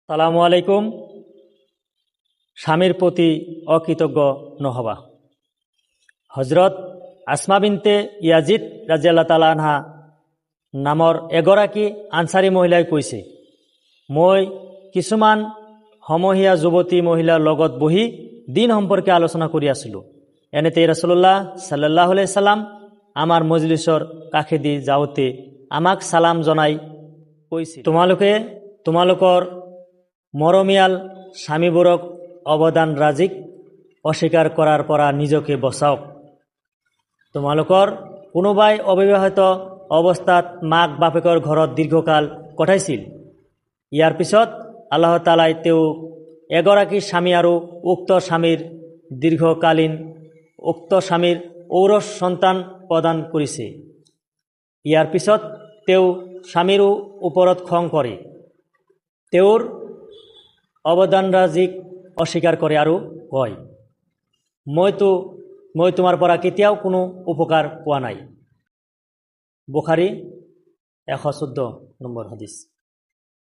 সালামু আলাইকুম। স্বামীৰ প্ৰতি অকৃতজ্ঞ নহবা। হজৰত আসমা বিনতে ইয়াজিদ ৰাদিয়াল্লাহু তাআলা আনহা নামৰ এগৰাকী আনসাৰী মহিলাই কৈছে, মই কিছুমান সমহীয়া যুৱতী মহিলাৰ লগত বহি দিন সম্পৰ্কে আলোচনা কৰি আছিলোঁ। এনেতে ৰাসূলুল্লাহ সাল্লাল্লাহু আলাইহি সাল্লাম আমাৰ মজলিছৰ কাষেদি যাওঁতে আমাক সালাম জনাই কৈছে, তোমালোকে তোমালোকৰ মৰমীয়াল স্বামীবোৰক অৱদান ৰাজিক অস্বীকাৰ কৰাৰ পৰা নিজকে বচাওক। তোমালোকৰ কোনোবাই অবিবাহিত অৱস্থাত মাক বাপেকৰ ঘৰত দীৰ্ঘকাল কটাইছিল। ইয়াৰ পিছত আল্লাহ তাআলাই তেওঁক এগৰাকী স্বামী আৰু উক্ত স্বামীৰ ঔৰস সন্তান প্ৰদান কৰিছে। ইয়াৰ পিছত তেওঁ স্বামীৰ ওপৰত খং কৰে, তেওঁৰ অৱদানৰাজিক অস্বীকাৰ কৰে আৰু কয়, মই তোমাৰ পৰা কেতিয়াও কোনো উপকাৰ পোৱা নাই। বুখাৰী 114 নম্বৰ হাদিছ।